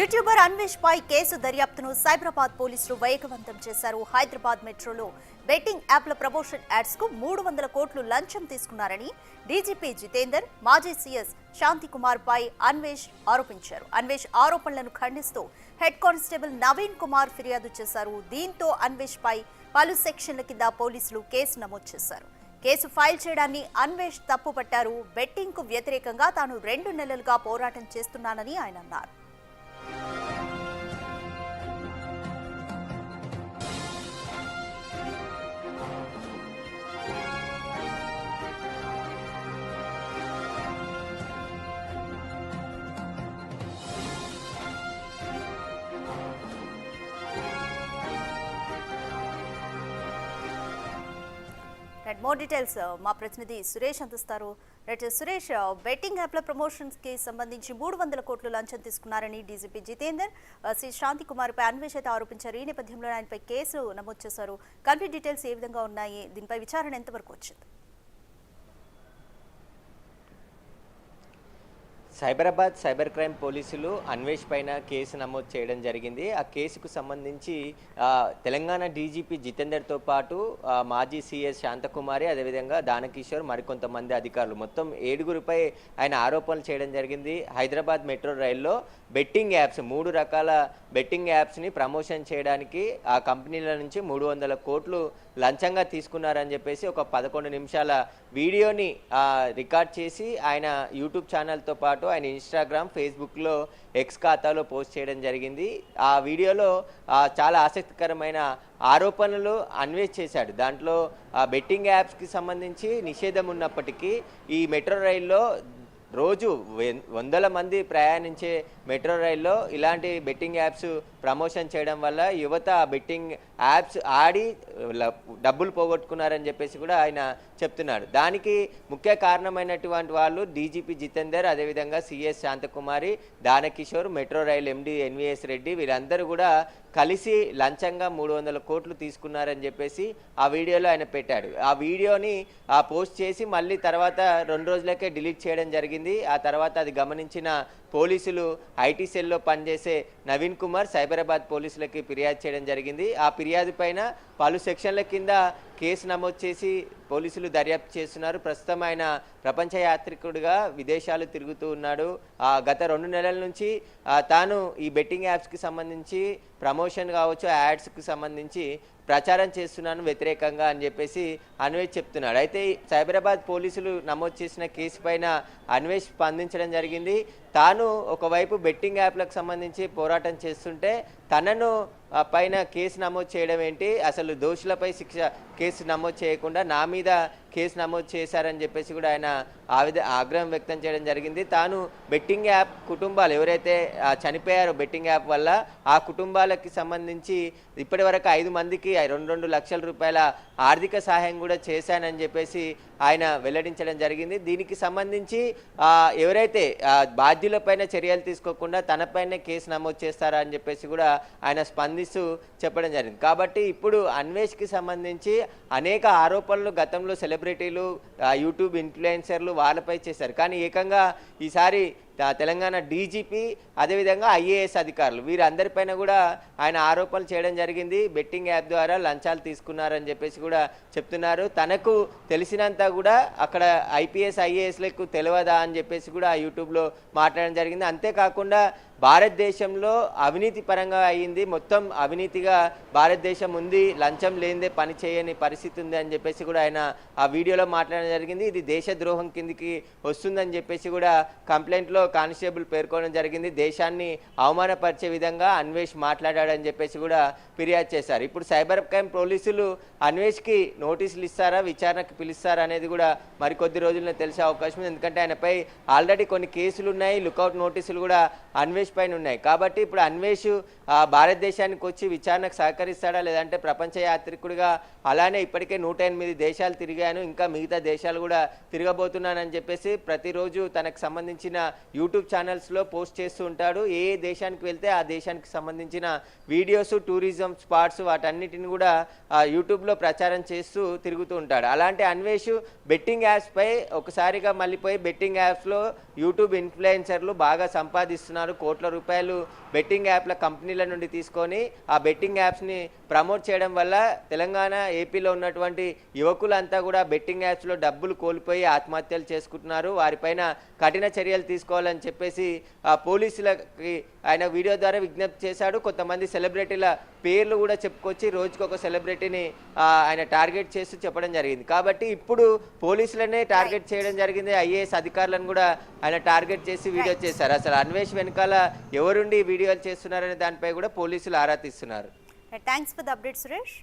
YouTuber Anvesh పై case దర్యాప్తును సైబరాబాద్ పోలీసులు వేగవంతం చేశారు. హైదరాబాద్ మెట్రోలో బెట్టింగ్ యాప్ల ప్రమోషన్ యాడ్స్ కు 300 కోట్లు లంచం తీసుకున్నారని డీజీపీ జితేందర్, మాజీ సీఎస్ శాంతి కుమార్ పై అన్వేష్ ఆరోపించారు. అన్వేష్ ఆరోపణలను ఖండిస్తూ హెడ్ కానిస్టేబుల్ నవీన్ కుమార్ ఫిర్యాదు చేశారు. దీంతో అన్వేష్ పై పలు సెక్షన్ల కింద పోలీసులు కేసు నమోదు చేశారు. కేసు ఫైల్ చేయడాన్ని అన్వేష్ తప్పుపట్టారు. బెట్టింగ్ కు వ్యతిరేకంగా తాను 2 నెలలుగా పోరాటం చేస్తున్నానని ఆయన అన్నారు. మోర్ డీటెయిల్స్ మా ప్రతినిధి సురేష్ అందిస్తారు. సురేష్, బెట్టింగ్ యాప్ల ప్రమోషన్స్ కి సంబంధించి 300 కోట్లు లంచం తీసుకున్నారని డీజీపీ జితేందర్, శ్రీ శాంతి కుమార్ పై అన్వేష్ అయితే ఆరోపించారు. ఈ నేపథ్యంలో ఆయనపై కేసు నమోదు చేశారు. కంప్లీట్ డీటెయిల్స్ ఏ విధంగా ఉన్నాయి, దీనిపై విచారణ ఎంతవరకు వచ్చింది? సైబరాబాద్ సైబర్ క్రైమ్ పోలీసులు అన్వేష్ పైన కేసు నమోదు చేయడం జరిగింది. ఆ కేసుకు సంబంధించి తెలంగాణ డీజీపీ జితేందర్తో పాటు మాజీ సీఎస్ శాంతకుమారి, అదేవిధంగా దానకిషోర్, మరికొంతమంది అధికారులు మొత్తం 7గురిపై ఆయన ఆరోపణలు చేయడం జరిగింది. హైదరాబాద్ మెట్రో రైల్లో బెట్టింగ్ యాప్స్ 3 రకాల బెట్టింగ్ యాప్స్ని ప్రమోషన్ చేయడానికి ఆ కంపెనీల నుంచి 300 కోట్లు లంచంగా తీసుకున్నారని చెప్పేసి ఒక 11 నిమిషాల వీడియోని రికార్డ్ చేసి ఆయన యూట్యూబ్ ఛానల్తో పాటు ఆయన ఇన్స్టాగ్రామ్, ఫేస్బుక్లో, ఎక్స్ ఖాతాలో పోస్ట్ చేయడం జరిగింది. ఆ వీడియోలో చాలా ఆసక్తికరమైన ఆరోపణలు అన్వేష్ చేశాడు. దాంట్లో బెట్టింగ్ యాప్స్కి సంబంధించి నిషేధం ఉన్నప్పటికీ ఈ మెట్రో రైల్లో రోజు వందల మంది ప్రయాణించే మెట్రో రైల్లో ఇలాంటి బెట్టింగ్ యాప్స్ ప్రమోషన్ చేయడం వల్ల యువత బెట్టింగ్ యాప్స్ ఆడి డబ్బులు పోగొట్టుకున్నారని చెప్పేసి కూడా ఆయన చెప్తున్నాడు. దానికి ముఖ్య కారణమైనటువంటి వాళ్ళు డీజీపీ జితేందర్, అదేవిధంగా CS Shanthakumari, Danakishore, metro rail MD NVS Reddy, వీరందరూ కూడా కలిసి లంచంగా 300 కోట్లు తీసుకున్నారని చెప్పేసి ఆ వీడియోలో ఆయన పెట్టాడు. ఆ వీడియోని పోస్ట్ చేసి మళ్ళీ తర్వాత 2 రోజులకే డిలీట్ చేయడం జరిగింది. ఆ తర్వాత అది గమనించిన పోలీసులు ఐటీ సెల్లో పనిచేసే నవీన్ కుమార్ సైబరాబాద్ పోలీసులకి ఫిర్యాదు చేయడం జరిగింది. ఆ ఫిర్యాదు పైన పలు సెక్షన్ల కింద కేసు నమోదు చేసి పోలీసులు దర్యాప్తు చేస్తున్నారు. ప్రస్తుతం ఆయన ప్రపంచ యాత్రికుడిగా విదేశాలు తిరుగుతూ ఉన్నాడు. గత 2 నెలల నుంచి తాను ఈ బెట్టింగ్ యాప్స్కి సంబంధించి ప్రమోషన్ కావచ్చు, యాడ్స్కి సంబంధించి ప్రచారం చేస్తున్నాను వ్యతిరేకంగా అని చెప్పేసి అన్వేష్ చెప్తున్నాడు. అయితే సైబరాబాద్ పోలీసులు నమోదు చేసిన కేసు పైన అన్వేష్ స్పందించడం జరిగింది. తాను ఒకవైపు బెట్టింగ్ యాప్లకు సంబంధించి పోరాటం చేస్తుంటే తనను పైన కేసు నమోదు చేయడం ఏంటి, అసలు దోషులపై కేసు నమోదు చేయకుండా నా మీద కేసు నమోదు చేశారని చెప్పేసి కూడా ఆయన ఆగ్రహం వ్యక్తం చేయడం జరిగింది. తాను బెట్టింగ్ యాప్ కుటుంబాలు ఎవరైతే చనిపోయారో బెట్టింగ్ యాప్ వల్ల ఆ కుటుంబాలకి సంబంధించి ఇప్పటి వరకు 5 మందికి 2 లక్షల రూపాయల ఆర్థిక సహాయం కూడా చేశానని చెప్పేసి ఆయన వెల్లడించడం జరిగింది. దీనికి సంబంధించి ఎవరైతే బాధ్యులపైన చర్యలు తీసుకోకుండా తనపైనే కేసు నమోదు చేస్తారా అని చెప్పేసి కూడా ఆయన స్పందిస్తూ చెప్పడం జరిగింది. కాబట్టి ఇప్పుడు అన్వేష్కి సంబంధించి అనేక ఆరోపణలు గతంలో సెలబ్రిటీలు, యూట్యూబ్ ఇన్ఫ్లుయెన్సర్లు వాళ్ళపై చేశారు. కానీ ఏకంగా ఈసారి తెలంగాణ డీజీపీ, అదేవిధంగా ఐఏఎస్ అధికారులు వీరందరిపైన కూడా ఆయన ఆరోపణలు చేయడం జరిగింది. బెట్టింగ్ యాప్ ద్వారా లంచాలు తీసుకున్నారని చెప్పేసి కూడా చెప్తున్నారు. తనకు తెలిసినంత కూడా అక్కడ ఐపీఎస్ ఐఏఎస్లకు తెలియదా అని చెప్పేసి కూడా యూట్యూబ్లో మాట్లాడడం జరిగింది. అంతేకాకుండా భారతదేశంలో అవినీతి పరంగా అయ్యింది, మొత్తం అవినీతిగా భారతదేశం ఉంది, లంచం లేనిదే పని చేయని పరిస్థితి ఉంది అని చెప్పేసి కూడా ఆయన ఆ వీడియోలో మాట్లాడడం జరిగింది. ఇది దేశద్రోహం కిందికి వస్తుందని చెప్పేసి కూడా కంప్లైంట్లో కానిస్టేబుల్ పేర్కొనడం జరిగింది. దేశాన్ని అవమానపరిచే విధంగా అన్వేష్ మాట్లాడాడని చెప్పేసి కూడా ఫిర్యాదు చేశారు. ఇప్పుడు సైబర్ క్రైమ్ పోలీసులు అన్వేష్కి నోటీసులు ఇస్తారా, విచారణకు పిలుస్తారా అనేది కూడా మరికొద్ది రోజుల్లో తెలిసే అవకాశం ఉంది. ఎందుకంటే ఆయనపై ఆల్రెడీ కొన్ని కేసులు ఉన్నాయి, లుకౌట్ నోటీసులు కూడా అన్వేష్ పైన ఉన్నాయి. కాబట్టి ఇప్పుడు అన్వేష్ భారతదేశానికి వచ్చి విచారణకు సహకరిస్తాడా, లేదంటే ప్రపంచ యాత్రికుడిగా అలానే ఇప్పటికే 108 దేశాలు తిరిగాను, ఇంకా మిగతా దేశాలు కూడా తిరగబోతున్నానని చెప్పేసి ప్రతిరోజు తనకు సంబంధించిన యూట్యూబ్ ఛానల్స్లో పోస్ట్ చేస్తూ ఉంటాడు. ఏ దేశానికి వెళ్తే ఆ దేశానికి సంబంధించిన వీడియోస్, టూరిజం స్పాట్స్ వాటన్నిటిని కూడా యూట్యూబ్లో ప్రచారం చేస్తూ తిరుగుతూ ఉంటాడు. అలాంటి అన్వేష్ బెట్టింగ్ యాప్స్పై ఒకసారిగా మళ్ళీపోయి బెట్టింగ్ యాప్స్లో యూట్యూబ్ ఇన్ఫ్లుయెన్సర్లు బాగా సంపాదిస్తున్నారు. కోట్ల రూపాయలు బెట్టింగ్ యాప్ల కంపెనీల నుండి తీసుకొని ఆ బెట్టింగ్ యాప్స్ని ప్రమోట్ చేయడం వల్ల తెలంగాణ, ఏపీలో ఉన్నటువంటి యువకులంతా కూడా బెట్టింగ్ యాప్స్లో డబ్బులు కోల్పోయి ఆత్మహత్యలు చేసుకుంటున్నారు. వారిపైన కఠిన చర్యలు తీసుకోవాలని చెప్పేసి పోలీసులకి ఆయన వీడియో ద్వారా విజ్ఞప్తి చేశాడు. కొంతమంది సెలబ్రిటీల పేర్లు కూడా చెప్పుకొచ్చి రోజుకొక సెలబ్రిటీని ఆయన టార్గెట్ చేస్తూ చెప్పడం జరిగింది. కాబట్టి ఇప్పుడు పోలీసులనే టార్గెట్ చేయడం జరిగింది. ఐఏఎస్ అధికారులను కూడా ఆయన టార్గెట్ చేసి వీడియో చేశారు. అసలు అన్వేష్ వెనకాల ఎవరుండి వీడియోలు చేస్తున్నారనే దానిపై కూడా పోలీసులు ఆరా తీస్తున్నారు. Thanks for the update Suresh.